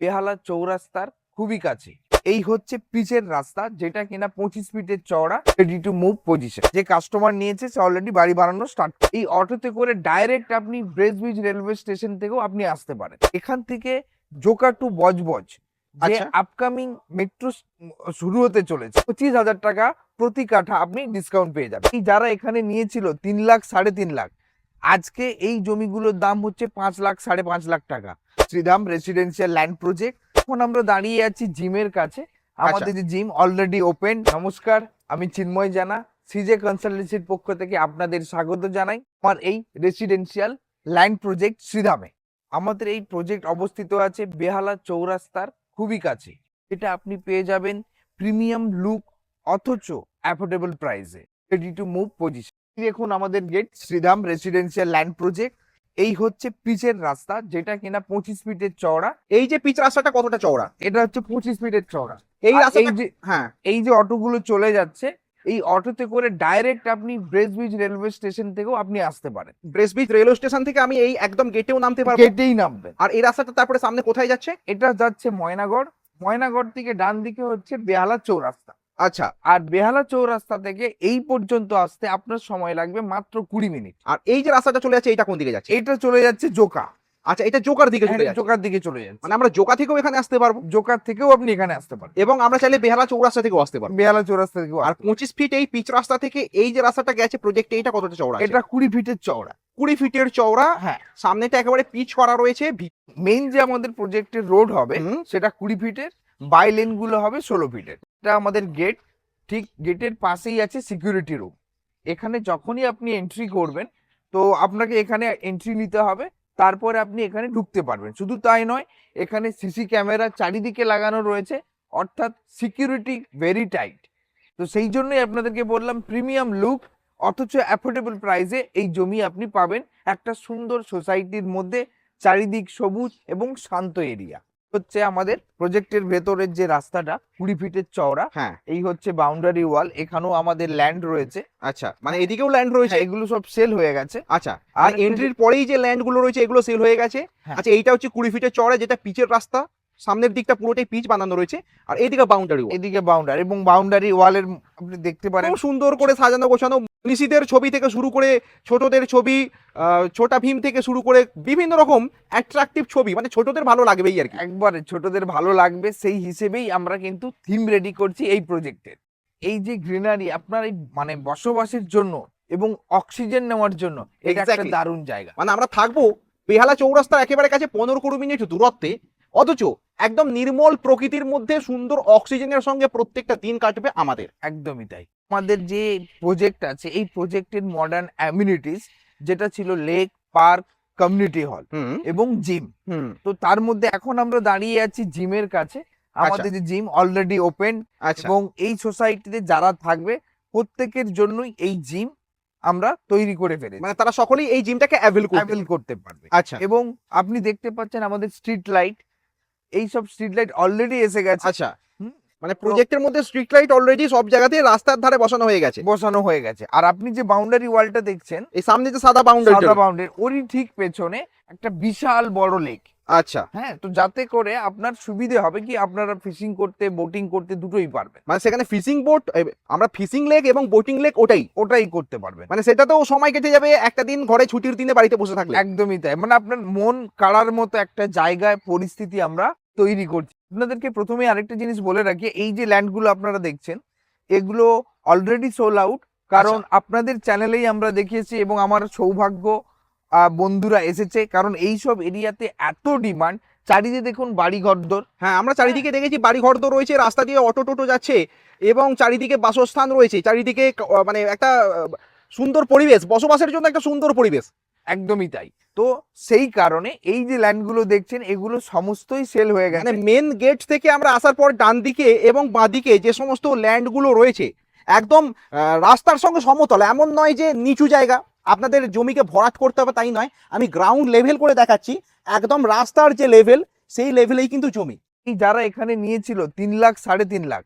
বেহালা চৌরাস্তার খুবই কাছে। এই হচ্ছে পিচের রাস্তা, যেটা কিনা 25 ফিটের চওড়া, রেডি টু মুভ পজিশন। যে কাস্টমার নিয়েছে সে অলরেডি বাড়ি বানানো স্টার্ট। এই অটোতে করে ডাইরেক্ট আপনি ব্রেসব্রিজ রেলওয়ে স্টেশন থেকেও আপনি আসতে পারেন। এখান থেকে জোকা টু বজবজ যে আপকামিং মেট্রো শুরু হতে চলেছে, 25,000 টাকা প্রতি কাঠা আপনি ডিসকাউন্ট পেয়ে যাবেন। এই যারা এখানে নিয়েছিল 3 লাখ 3.5 লাখ, আজকে এই জমিগুলোর দাম হচ্ছে 5 লাখ 5.5 লাখ টাকা। Sridham residential land project. এখন আমরা দাঁড়িয়ে আছি জিমের কাছে। আমাদের যে জিম অলরেডি ওপেন। নমস্কার, আমি চিন্ময় জানা, সিজে কনসালটেন্সির পক্ষ থেকে আপনাদের স্বাগত জানাই আমার এই রেসিডেন্সিয়াল ল্যান্ড প্রজেক্ট শ্রীধামে। আমাদের এই প্রজেক্ট অবস্থিত আছে বেহালা চৌরাস্তার খুবই কাছে। এটা আপনি পেয়ে যাবেন প্রিমিয়াম লুক অথচ অ্যাফোর্ডেবল প্রাইসে, রেডি টু মুভ পজিশন। দেখুন আমাদের gate, Sridham residential land project. এই হচ্ছে পিচের রাস্তা, যেটা কিনা 25 ফিটের চওড়া। এই যে পিচ রাস্তাটা কতটা চওড়া? এটা হচ্ছে 25 ফিটের চওড়া। এই আর রাস্তাটা এই যে হ্যাঁ এই যে অটোগুলো চলে যাচ্ছে, এই অটোতে করে ডাইরেক্ট আপনি ব্রেসব্রিজ রেলওয়ে স্টেশন থেকেও আপনি আসতে পারেন। ব্রেসব্রিজ রেলওয়ে স্টেশন থেকে আমি এই একদম গেটেও নামতে পারবো? গেটেই নামবেন। আর এই রাস্তাটা তারপরে সামনে কোথায় যাচ্ছে? এটা যাচ্ছে ময়নাগড়। ময়নাগড় থেকে ডান দিকে হচ্ছে বেহালা চৌরাস্তা। আচ্ছা, আর বেহালা চৌরাস্তা থেকে এই পর্যন্ত আসতে আপনার সময় লাগবে মাত্র 20 মিনিট। আর এই যে রাস্তাটা চলে যাচ্ছে এটা কোন দিকে যাচ্ছে? এটা চলে যাচ্ছে জোকা। আচ্ছা, এটা জোকার দিকে চলে যাচ্ছে। জোকার দিকে চলে যাচ্ছে। মানে আমরা জোকা থেকেও এখানে আসতে পারবো? জোকার থেকেও আপনি এখানে আসতে পারেন এবং আমরা চাইলে বেহালা চৌরাস্তা থেকেও আসতে পারবো। বেহালা চৌরাস্তা থেকেও। আর 25 ফিট এই পিচ রাস্তা থেকে এই যে রাস্তাটা গেছে প্রজেক্টে, এটা কতটা চওড়া? এটা 20 ফিটের চওড়া। 20 ফিটের চওড়া। হ্যাঁ, সামনেটা একেবারে পিচ করা রয়েছে। মেইন যে আমাদের প্রজেক্টের রোড হবে সেটা 20 ফিটের, বাই লেন গুলো হবে 16 ফিটের। এটা আমাদের গেট, ঠিক গেটের পাশেই আছে সিকিউরিটি রুম। এখানে যখনই আপনি এন্ট্রি করবেন তো আপনাকে এখানে এন্ট্রি নিতে হবে, তারপরে আপনি এখানে ঢুকতে পারবেন। শুধু তাই নয়, এখানে সিসি ক্যামেরা চারিদিকে লাগানো রয়েছে, অর্থাৎ সিকিউরিটি ভেরি টাইট। তো সেই জন্যই আপনাদেরকে বললাম প্রিমিয়াম লুক অথচ অ্যাফোর্ডেবল প্রাইসে এই জমি আপনি পাবেন একটা সুন্দর সোসাইটির মধ্যে, চারিদিক সবুজ এবং শান্ত এরিয়া। হচ্ছে আমাদের প্রজেক্টের ভেতরের যে রাস্তাটা 20 ফিটের চওড়া। হ্যাঁ, এই হচ্ছে বাউন্ডারি ওয়াল। এখানেও আমাদের ল্যান্ড রয়েছে। আচ্ছা, মানে এদিকেও ল্যান্ড রয়েছে? এগুলো সব সেল হয়ে গেছে। আচ্ছা, আর এন্ট্রির পরেই যে ল্যান্ড গুলো রয়েছে এগুলো সেল হয়ে গেছে? আচ্ছা, এইটা হচ্ছে 20 ফিটের চওড়া, যেটা পিচের রাস্তা। সামনের দিকটা পুরোটাই পিচ বানানো রয়েছে, আর এইদিকে বাউন্ডারি। এদিকে বাউন্ডারি, এবং বাউন্ডারি ওয়ালের আপনি দেখতে পারেন খুব সুন্দর করে সাজানো গোছানো। নিশিদের ছবি থেকে শুরু করে ছোটদের ছবি, ছোটা ভীম থেকে শুরু করে বিভিন্ন রকম অ্যাট্রাকটিভ ছবি, মানে ছোটদের ভালো লাগবেই আর কি। একবারে ছোটদের ভালো লাগবে সেই হিসেবেই আমরা কিন্তু থিম রেডি করছি এই প্রজেক্টের। এই যে গ্রিনারি আপনার এই মানে বসবাসের জন্য এবং অক্সিজেন নেওয়ার জন্য এটা একটা Exactly. দারুণ জায়গা। মানে আমরা থাকবো বেহালা চৌরাস্তার একেবারে কাছে, 15-20 মিনিট দূরত্বে, অথচ একদম নির্মল প্রকৃতির মধ্যে সুন্দর অক্সিজেনের সঙ্গে প্রত্যেকটা দিন কাটবে আমাদের। একদমই তাই। আমাদের যে প্রজেক্ট আছে এই প্রজেক্টের মডার্ন অ্যামিনিটিস যেটা ছিল লেক, পার্ক, কমিউনিটি হল এবং জিম। তো তার মধ্যে এখন আমরা দাঁড়িয়ে আছি জিমের কাছে। আমাদের যে জিম অলরেডি ওপেন, এবং এই সোসাইটিতে যারা থাকবে প্রত্যেকের জন্যই এই জিম আমরা তৈরি করে ফেলেছি। মানে তারা সকলেই এই জিমটাকে অ্যাভেল করতে পারবে। আচ্ছা, এবং আপনি দেখতে পাচ্ছেন আমাদের স্ট্রিট লাইট, এই সব স্ট্রিট লাইট অলরেডি এসে গেছে। আচ্ছা, মানে প্রজেক্টের মধ্যে স্ট্রিট লাইট অলরেডি সব জায়গাতে রাস্তার ধারে বসানো হয়ে গেছে। আর আপনি যে বাউন্ডারি ওয়ালটা দেখছেন, এই সামনে যে সাদা বাউন্ডারি, ওরই ঠিক পেছনে একটা বিশাল বড় লেক। আচ্ছা, হ্যাঁ, তো যাতে করে আপনার সুবিধে হবে কি আপনারা ফিশিং করতে, বোটিং করতে দুটোই পারবেন। মানে সেখানে ফিশিং বোট, আমরা ফিশিং লেক এবং বোটিং লেক ওটাই করতে পারবেন। মানে সেটাতেও সময় কেটে যাবে একটা দিন ঘরে ছুটির দিনে বাড়িতে বসে থাকলে। একদমই তাই। মানে আপনার মন কাড়ার মতো একটা জায়গায় পরিস্থিতি আমরা তৈরি করছি। আপনাদেরকে প্রথমে আরেকটা জিনিস বলে রাখি, এই যে ল্যান্ডগুলো আপনারা দেখছেন এগুলো অলরেডি সোল্ড আউট, কারণ আপনাদের চ্যানেলেই আমরা দেখিয়েছি এবং আমার সৌভাগ্য বন্ধুরা এসেছে, কারণ এই সব এরিয়াতে এত ডিমান্ড। চারিদিকে দেখুন বাড়ি ঘরদোর। হ্যাঁ, আমরা চারিদিকে দেখেছি বাড়ি ঘর তো রয়েছে, রাস্তা দিয়ে অটো টোটো যাচ্ছে, এবং চারিদিকে বাসস্থান রয়েছে, চারিদিকে মানে একটা সুন্দর পরিবেশ, বসবাসের জন্য একটা সুন্দর পরিবেশ। একদমই তাই। তো সেই কারণে এই যে ল্যান্ডগুলো দেখছেন এগুলো সমস্তই সেল হয়ে গেছে। মানে মেন গেট থেকে আমরা আসার পর ডান দিকে এবং বাঁ দিকে যে সমস্ত ল্যান্ডগুলো রয়েছে একদম রাস্তার সঙ্গে সমতল, এমন নয় যে নিচু জায়গা আপনাদের জমিকে ভরাট করতে হবে তাই নয়, আমি গ্রাউন্ড লেভেল করে দেখাচ্ছি, একদম রাস্তার যে লেভেল সেই লেভেলেই কিন্তু জমি। এই যারা এখানে নিয়েছিল 3 লাখ 3.5 লাখ,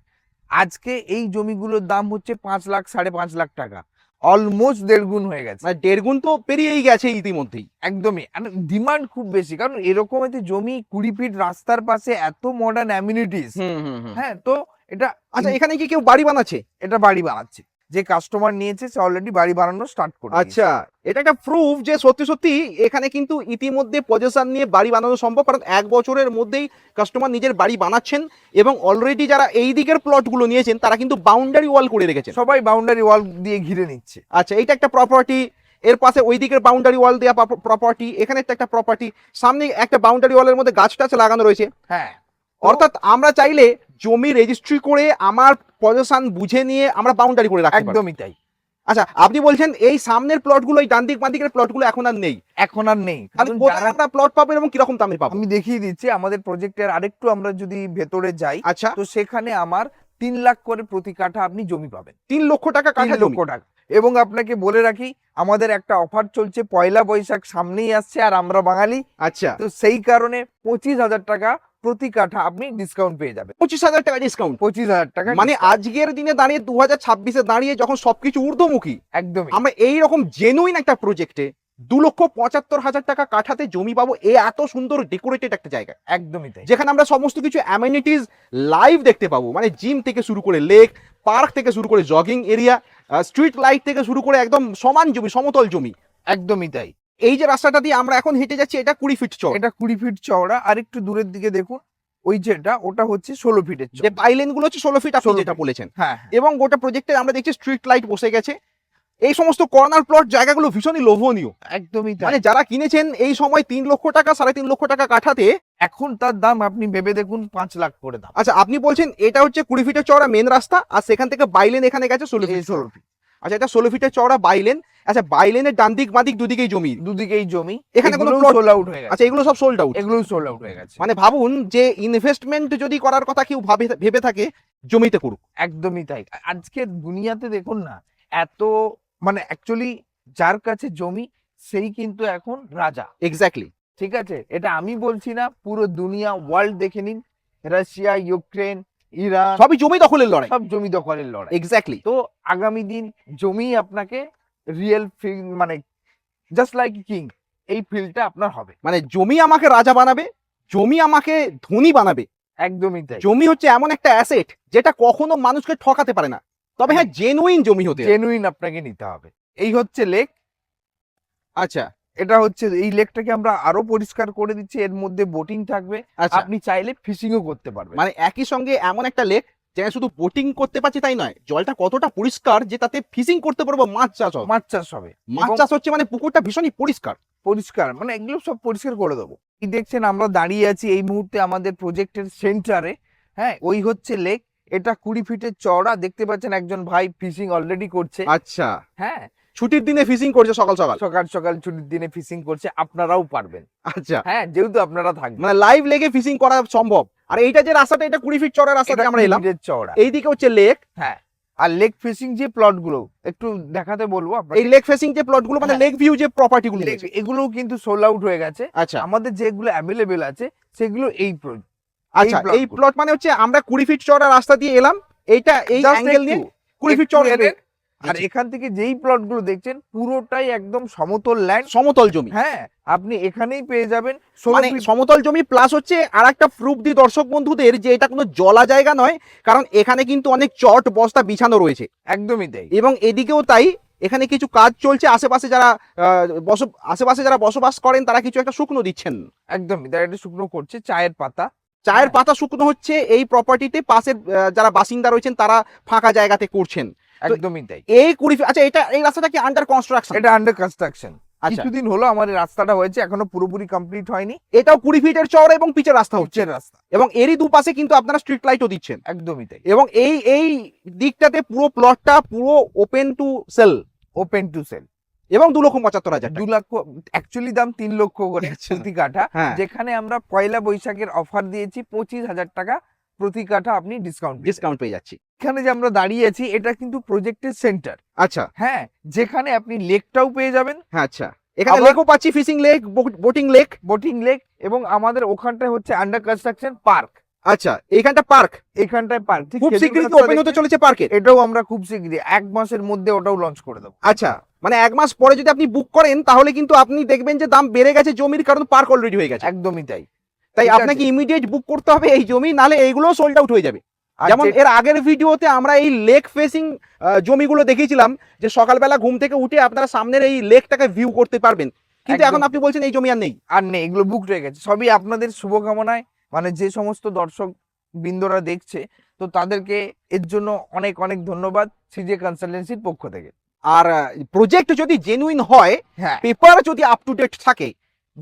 আজকে এই জমিগুলোর দাম হচ্ছে 5 লাখ 5.5 লাখ টাকা। অলমোস্ট 1.5 গুণ হয়ে গেছে। মানে 1.5 গুণ তো পেরিয়েই গেছে ইতিমধ্যেই। একদমই ডিমান্ড খুব বেশি, কারণ এরকম একটা জমি 20 ফিট রাস্তার পাশে এত মডার্ন অ্যামিনিটিস। হুম। হ্যাঁ, তো এটা আচ্ছা, এখানে কি কেউ বাড়ি বানাচ্ছে? এটা বাড়ি বানাচ্ছে, যে কাস্টমার নিয়েছে সে অলরেডি বাড়ি বানানো স্টার্ট করে দিয়েছে। আচ্ছা, এটা একটা প্রুফ যে সত্যি সত্যি এখানে কিন্তু ইতিমধ্যে পজিশন নিয়ে বাড়ি বানানো সম্ভব, কারণ 1 বছরের মধ্যেই কাস্টমার নিজের বাড়ি বানাচ্ছেন এবং অলরেডি যারা এই দিকের প্লটগুলো নিয়েছেন তারা কিন্তু বাউন্ডারি ওয়াল করে রেখেছেন। সবাই বাউন্ডারি ওয়াল দিয়ে ঘিরে নিচ্ছে। আচ্ছা, এইটা একটা প্রপার্টি, এর পাশে ওই দিকের বাউন্ডারি ওয়াল দেওয়া প্রপার্টি, এখানে একটা প্রপার্টি, সামনে একটা বাউন্ডারি ওয়ালের মধ্যে গাছ টাছ লাগানো রয়েছে। হ্যাঁ, অর্থাৎ আমরা চাইলে জমি রেজিস্ট্রি করে আমার পজিশন বুঝে নিয়ে আমরা বাউন্ডারি করে রাখতে পারি। একদমই তাই। আচ্ছা, আপনি বলছেন এই সামনের প্লটগুলো, এই ডান দিক বাঁ দিকের প্লটগুলো এখন আর নেই, এখন আর নেই। তাহলে কারণ কোথায় যারা- আমরা প্লট পাবেন এবং কিরকম দামে পাবো? আমি দেখিয়ে দিচ্ছি আমাদের প্রজেক্টের আরেকটু, আমরা যদি ভেতরে যাই আচ্ছা, তো সেখানে আমার 3 লাখ করে প্রতি কাঠা আপনি জমি পাবেন। 3 লক্ষ টাকা 3 কাঠা জমি। লক্ষ টাকা। এবং আপনাকে বলে রাখি আমাদের একটা অফার চলছে, পয়লা বৈশাখ সামনেই আসছে আর আমরা বাঙালি, আচ্ছা, তো সেই কারণে 25,000 টাকা প্রতি কাঠা আপনি ডিসকাউন্ট পেয়ে যাবেন। 25,000 টাকা ডিসকাউন্ট। 25,000 টাকা মানে discount। আজকের দিনে দাঁড়িয়ে 2026-এ দাঁড়িয়ে যখন সবকিছু ঊর্ধ্বমুখী, একদমই আমরা এই রকম জেনুইন একটা প্রজেক্টে 2,75,000 টাকা কাঠাতে জমি পাবো, এ এত সুন্দর ডেকোরেটেড একটা জায়গা একদমই তাই। যেখানে আমরা সমস্ত কিছু অ্যামেনিটিস লাইভ দেখতে পাবো। মানে জিম থেকে শুরু করে লেক, পার্ক থেকে শুরু করে জগিং এরিয়া, স্ট্রিট লাইট থেকে শুরু করে একদম সমান জমি, সমতল জমি। একদমই তাই। এই যে রাস্তাটা দিয়ে আমরা এখন হেঁটে যাচ্ছি, এটা 20 ফিট চওড়া। এটা 20 ফিট চওড়া, আর একটু দূরের দিকে দেখুন ওই যেটা, ওটা হচ্ছে 16 ফিটের যে চওড়া। পাইলেন গুলো হচ্ছে 16 ফিট, আপনি 16 যেটা feet। বলেছেন। হ্যাঁ, এবং গোটা প্রজেক্টে আমরা দেখছি স্ট্রিট লাইট বসে গেছে। এই সমস্ত কর্নার প্লট জায়গাগুলো ভীষণই লোভনীয়। একদমই তাই। মানে যারা কিনেছেন এই সময় 3 লক্ষ টাকা, 3.5 লক্ষ টাকা কাঠাতে, এখন তার দাম আপনি ভেবে দেখুন 5 লাখ করে দাম। আচ্ছা আপনি বলছেন এটা হচ্ছে 20 ফিটের চওড়া মেন রাস্তা, আর সেখান থেকে বাইলেন এখানে গেছে 16 এই ফিট। 16 ফিট। আচ্ছা, এটা 16 ফিটের চওড়া বাইলেন। আচ্ছা, বাইলেনের ডান দিক বাঁ দিক দুদিকেই জমি। দুদিকেই জমি। এখানে কোনো এগুলোও plot- সোল্ড আউট হয়ে গেছে। আচ্ছা, এগুলো সব সোল্ড আউট। এগুলোও সোল্ড আউট হয়ে গেছে। মানে ভাবুন যে ইনভেস্টমেন্ট যদি করার কথা কেউ ভেবে থাকে, জমিতে করুক। একদমই তাই। আজকে দুনিয়াতে দেখুন না, এত মানে অ্যাকচুয়ালি যার কাছে জমি সেই কিন্তু এখন রাজা। এক্স্যাক্টলি। ঠিক আছে, এটা আমি বলছি না, পুরো দুনিয়া ওয়ার্ল্ড দেখে নিন, রাশিয়া, ইউক্রেন, ইরান, সবই জমি দখলের লড়াই। সব জমি দখলের লড়াই। এক্স্যাক্টলি। তো আগামী দিন জমি আপনাকে রিয়েল ফিল, মানে জাস্ট লাইক কিং, এই ফিলটা আপনার হবে। মানে জমি আমাকে রাজা বানাবে, জমি আমাকে ধনী বানাবে। একদমই তাই। জমি হচ্ছে এমন একটা অ্যাসেট যেটা কখনো মানুষকে ঠকাতে পারে না, তবে হ্যাঁ জেনুইন জমি হতে হবে। জেনুইন আপনাকে নিতে হবে। এই হচ্ছে লেক। আচ্ছা এটা হচ্ছে, এই লেকটাকে আমরা আরো পরিষ্কার করে দিচ্ছি, এর মধ্যে বোটিং থাকবে, আচ্ছা, আপনি চাইলে ফিশিংও করতে পারবেন। মানে একই সঙ্গে এমন একটা লেক যেখানে শুধু বোটিং করতে পারছি তাই নয়, জলটা কতটা পরিষ্কার যে তাতে ফিশিং করতে পারবো, মাছ চাষ হবে। মাছ চাষ হবে। মাছ এবং চাষ হচ্ছে মানে পুকুরটা ভীষণই পরিষ্কার। পরিষ্কার, মানে এগুলো সব পরিষ্কার করে দেবো। কি দেখছেন, আমরা দাঁড়িয়ে আছি এই মুহূর্তে আমাদের প্রজেক্টের সেন্টারে। হ্যাঁ, ওই হচ্ছে লেক। এটা 20 ফিটের চওড়া, দেখতে পাচ্ছেন একজন ভাই ফিশিং অলরেডি করছে। আচ্ছা, হ্যাঁ, ছুটির দিনে ফিশিং করছে সকাল সকাল। সকাল সকাল ছুটির দিনে ফিশিং করছে, আপনারাও পারবেন। আচ্ছা, হ্যাঁ, যেহেতু আপনারা থাকবেন। মানে লাইভ লেগে ফিশিং করা সম্ভব। আর এইটা যে রাস্তাটা, এটা 20 ফিট চওড়া রাস্তাতে এটা আমরা 20 এলাম। ফিটের চওড়া। এইদিকে হচ্ছে লেক। হ্যাঁ, আর লেক ফিশিং যে প্লট গুলো একটু দেখাতে বলবো আপনাকে। এই লেক ফেসিং যে প্লট গুলো, মানে হ্যাঁ। লেক ভিউ যে প্রপার্টি গুলো। এগুলোও কিন্তু সোল্ড আউট হয়ে গেছে। আচ্ছা আমাদের যেগুলো অ্যাভেলেবেল আছে সেগুলো এই আচ্ছা, plot এই গুলো। প্লট মানে হচ্ছে আমরা 20 ফিট চওড়া রাস্তা দিয়ে এলাম, এইটা এই Just অ্যাঙ্গেল নিয়ে একটু, 20 ফিট একটু চওড়া এলেন, আর আচ্ছা। এখান থেকে যেই প্লট গুলো দেখছেন পুরোটাই একদম সমতল ল্যান্ড। সমতল জমি। হ্যাঁ, আপনি এখানেই পেয়ে যাবেন 16 মানে ফিট। সমতল জমি প্লাস হচ্ছে আর একটা প্রুফ দি দর্শক বন্ধুদের যে এটা কোনো জলা জায়গা নয়, কারণ এখানে কিন্তু অনেক চট বস্তা বিছানো রয়েছে একদমই তাই। এবং এদিকেও তাই। এখানে কিছু কাজ চলছে, আশেপাশে যারা বসবাস করেন তারা কিছু একটা শুকনো দিচ্ছেন। একদমই তাই, এটা শুকনো করছে চায়ের পাতা। চায়ের পাতা শুকনো হচ্ছে এই প্রপার্টিতে। পাশের যারা বাসিন্দা রয়েছেন তারা ফাঁকা জায়গাতে করছেন। একদমই তাই। এই 20 ফিট। আচ্ছা, এই রাস্তাটা কি আন্ডার কনস্ট্রাকশন? এটা আন্ডার কনস্ট্রাকশন। আচ্ছা, কিছুদিন হলো আমার এই রাস্তাটা হয়েছে, এখনো পুরোপুরি কমপ্লিট হয়নি। এটাও 20 ফিটের চওড়া এবং পিচের রাস্তা হচ্ছে, হচ্ছে রাস্তা। এবং এরই দুপাশে কিন্তু আপনারা স্ট্রিট লাইটও দিচ্ছেন। একদমই তাই। এবং এই দিকটাতে পুরো প্লটটা পুরো open to sell, open to sell. এবং 2,75,000 2 টাকা। লক্ষ, অ্যাকচুয়ালি দাম 3 লক্ষ করে আচ্ছা। প্রতি কাঠা। হ্যাঁ, যেখানে আমরা পয়লা বৈশাখের অফার দিয়েছি 25,000 টাকা প্রতি কাঠা আপনি ডিসকাউন্ট। ডিসকাউন্ট পেয়ে যাচ্ছি। এখানে যে আমরা দাঁড়িয়ে আছি এটা কিন্তু প্রজেক্টের সেন্টার। আচ্ছা হ্যাঁ, যেখানে আপনি লেকটাও পেয়ে যাবেন, হ্যাঁ, আচ্ছা, এখানে আবার- লেকও পাচ্ছি, fishing lake, boating lake. Boating lake, এবং আমাদের ওখানটায় হচ্ছে আন্ডার কনস্ট্রাকশন পার্ক। আচ্ছা, এইখানটা পার্ক এখানটায় পার্ক ঠিক খুব খেজুর শীঘ্রই গাছটা ওপেন হতে দেখছেন? চলেছে পার্কের। এটাও আমরা খুব শীঘ্রই 1 মাসের মধ্যে ওটাও লঞ্চ করে দেবো। আচ্ছা, মানে 1 মাস পরে যদি আপনি বুক করেন তাহলে কিন্তু আপনি দেখবেন যে দাম বেড়ে গেছে জমির, কারণ পার্ক অলরেডি হয়ে গেছে। একদমই তাই। তাই ঠিক আপনাকে আছে। ইমিডিয়েট বুক করতে হবে এই জমি, নালে এইগুলো সোল্ড আউট হয়ে যাবে। আর যেমন যে- এর আগের ভিডিওতে আমরা এই লেক ফেসিং জমিগুলো দেখিয়েছিলাম, যে সকালবেলা ঘুম থেকে উঠে আপনারা সামনের এই লেকটাকে ভিউ করতে পারবেন, কিন্তু একদম। এখন আপনি বলছেন এই জমি আর নেই। আর নেই, এগুলো বুক হয়ে গেছে। সবই আপনাদের শুভকামনায়, মানে যে সমস্ত দর্শক বৃন্দরা দেখছে, তো তাদেরকে এর জন্য অনেক অনেক ধন্যবাদ সিজে কনসালটেন্সির পক্ষ থেকে। আর প্রজেক্ট যদি জেনুইন হয়, হ্যাঁ, পেপার যদি আপ টু ডেট থাকে,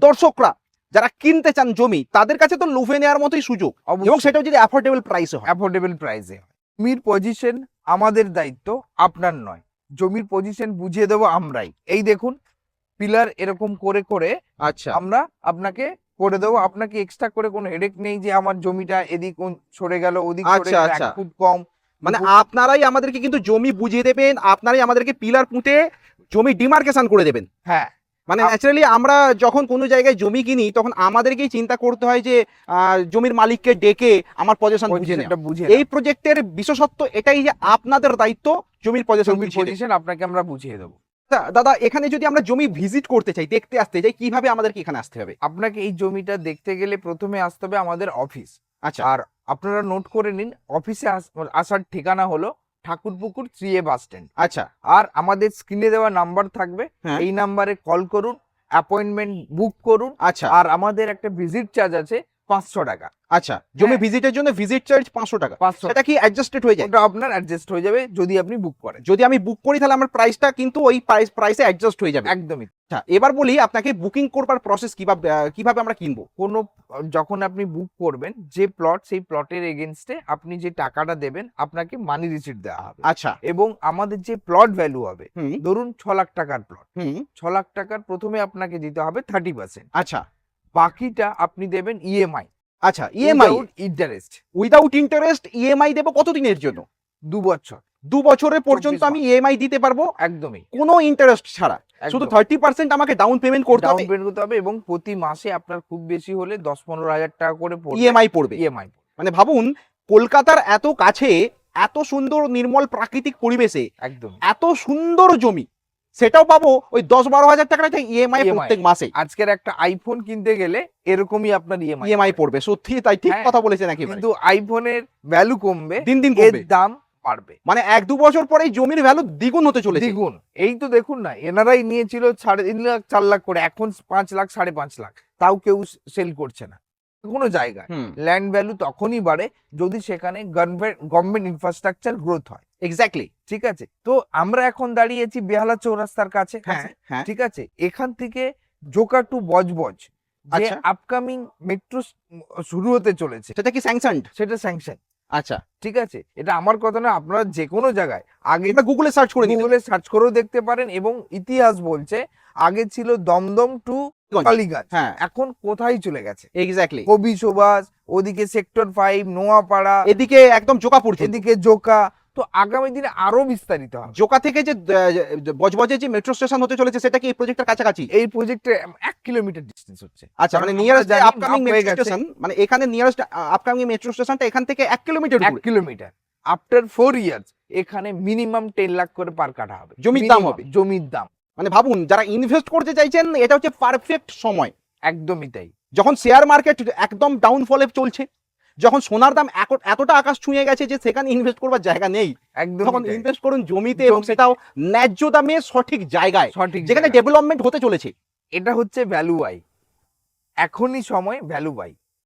দর্শকরা যারা কিনতে চান জমি তাদের কাছে তো লুফে নেওয়ার মতোই সুযোগ, এবং সেটাও যদি অ্যাফোর্ডেবল প্রাইসে হয়। অ্যাফোর্ডেবল প্রাইসে। জমির পজিশন আমাদের দায়িত্ব, আপনার নয়। জমির পজিশন বুঝিয়ে দেবো আমরাই। এই দেখুন, পিলার এরকম করে করে আচ্ছা, আমরা আপনাকে করে দেবো। আপনাকে এক্সট্রা করে কোনো হেডেক নেই যে আমার জমিটা এদিক সরে গেল, ওদিক সরে আচ্ছা, গেল, আচ্ছা। 1 ফুট কম। মানে আপনারাই আমাদেরকে কিন্তু জমি বুঝিয়ে দেবেন, আপনারাই আমাদেরকে পিলার পুঁতে জমি ডিমার্কেশন করে দেবেন। হ্যাঁ, মানে ন্যাচারালি আমরা যখন কোনো জায়গায় জমি কিনি তখন আমাদেরকেই চিন্তা করতে হয় যে জমির মালিককে ডেকে আমার পজিশন বুঝে নেওয়া। পজিশনটা বুঝিয়ে এই প্রজেক্টের বিশেষত্ব এটাই যে আপনাদের দায়িত্ব জমির পজিশন জমির পজিশন আপনাকে আমরা বুঝিয়ে দেবো। দাদা, এখানে যদি আমরা জমি ভিজিট করতে চাই, দেখতে আসতে চাই, কিভাবে আমাদেরকে এখানে আসতে হবে? আপনাকে এই জমিটা দেখতে গেলে প্রথমে আসতে হবে আমাদের অফিস। আচ্ছা, আর আপনারা নোট করে নিন, অফিসে আসার ঠিকানা হলো ঠাকুরপুকুর 3A বাস স্ট্যান্ড। আচ্ছা, আর আমাদের স্ক্রিনে দেওয়া নাম্বার থাকবে, হ্যাঁ, এই নাম্বারে কল করুন, অ্যাপয়েন্টমেন্ট বুক করুন। আচ্ছা, আর আমাদের একটা ভিজিট চার্জ আছে 500 টাকা। আচ্ছা। জমি হ্যাঁ। ভিজিটের জন্য ভিজিট চার্জ 500 টাকা। 500 সেটা কি অ্যাডজাস্টেড হয়ে যায়? ওটা আপনার অ্যাডজাস্ট হয়ে যাবে যদি আপনি বুক করেন। যদি আমি বুক করি তাহলে আমার প্রাইসটা কিন্তু ওই প্রাইসে অ্যাডজাস্ট হয়ে যাবে। একদমই। আচ্ছা, এবার বলি আপনাকে বুকিং করবার প্রসেস কিভাবে আমরা কিনবো? কোনো যখন আপনি বুক করবেন, যে প্লট, সেই প্লটের এগেনস্টে আপনি যে টাকাটা দেবেন, আপনাকে মানি রিসিট দেওয়া হবে। আচ্ছা, এবং আমাদের যে প্লট ভ্যালু হবে, হুম, ধরুন 6 লাখ টাকার প্লট, হুম, 6 লাখ টাকার প্রথমে আপনাকে দিতে হবে 30%। আচ্ছা, বাকিটা আপনি দেবেন ইএমআই, আচ্ছা। EMI interest, without interest EMI দেবো কতদিনের জন্য? 2 বছর। 2 বছরের পর্যন্ত 24 আমি ইএমআই দিতে পারবো একদমই। কোনো ইন্টারেস্ট ছাড়া। শুধু একদম। 30% আমাকে ডাউন পেমেন্ট করতে ডাউন হবে, পেমেন্ট করতে হবে এবং প্রতি মাসে আপনার খুব বেশি হলে 10-15 হাজার টাকা করে ইএমআই পড়বে। ইএমআই। মানে ভাবুন, কলকাতার এত কাছে, এত সুন্দর নির্মল প্রাকৃতিক পরিবেশে একদম। এত সুন্দর জমি, সেটাও পাবো ওই 10-12 হাজার টাকাটা ইএমআই EMI প্রত্যেক মাসে। আজকের একটা আইফোন কিনতে গেলে এরকমই আপনার ইএমআই। ইএমআই পড়বে, সত্যি তাই, ঠিক হ্যাঁ, কথা বলেছেন একেবারে। কিন্তু আইফোনের ভ্যালু কমবে, দিন দিন এর কমবে, দাম বাড়বে মানে 1-2 বছর পরেই জমির ভ্যালু দ্বিগুণ হতে চলেছে। দ্বিগুণ। এই তো দেখুন না, এনারাই নিয়েছিল 3.5 লাখ 4 লাখ করে, এখন 5 লাখ 5.5 লাখ, তাও কেউ সেল করছে না কোনো জায়গায়। হুম, ল্যান্ড ভ্যালু তখনই বাড়ে যদি সেখানে গভর্নমেন্ট ইনফ্রাস্ট্রাকচার গ্রোথ হয়। এক্স্যাক্টলি। ঠিক আছে, তো আমরা এখন দাঁড়িয়েছি বেহালা চৌরাস্তার কাছে। হ্যাঁ, হ্যাঁ, ঠিক আছে, এখান থেকে জোকা টু বজবজ যে আচ্ছা। আপকামিং মেট্রো শুরু হতে চলেছে, সেটা কি স্যাংশনড? সেটা স্যাংশন। আচ্ছা, ঠিক আছে, এটা আমার কথা না, আপনারা যে কোনো জায়গায় আগে এটা গুগলে সার্চ করে দিন। গুগলে সার্চ করেও দেখতে পারেন। এবং ইতিহাস বলছে আগে ছিল দমদম টু কালীগঞ্জ, হ্যাঁ, এখন কোথায় চলে গেছে? এক্স্যাক্টলি। কবি সুভাষ, ওদিকে সেক্টর 5 নোয়াপাড়া, এদিকে একদম জোকা পড়ছে। এদিকে জোকা। তো আগামী দিনে আরো বিস্তারিত হবে। জোকা থেকে যে বজবজে যে মেট্রো স্টেশন হতে চলেছে সেটা কি এই প্রজেক্টের কাছাকাছি? এই প্রজেক্টে 1 কিলোমিটার ডিস্টেন্স হচ্ছে। আচ্ছা, মানে কারণ নিয়ারেস্ট আমরা জানি আপকামিং map হয়ে মেট্রো গেছে। স্টেশন, মানে এখানে নিয়ারেস্ট আপকামিং মেট্রো স্টেশনটা এখান থেকে 1 কিলোমিটার 1 দূরে। কিলোমিটার। আফটার 4 ইয়ার্স এখানে মিনিমাম 10 লাখ করে পার কাটা হবে। জমির দাম Minimum, হবে। জমির দাম। মানে ভাবুন, যারা ইনভেস্ট করতে চাইছেন এটা হচ্ছে পারফেক্ট সময়। একদমই তাই। যখন শেয়ার মার্কেট একদম ডাউনফলে চলছে, যখন সোনার দাম এতটা আকাশ ছুঁয়ে গেছে যে সেখানে ইনভেস্ট করবার জায়গা নেই, একদম তখন ইনভেস্ট করুন জমিতে, এবং সেটাও ন্যায্য দামে সঠিক জায়গায়, সঠিক যেখানে জায়গা। ডেভেলপমেন্ট হতে চলেছে। এটা হচ্ছে ভ্যালু বাই। এখনই সময় ভ্যালু বাই।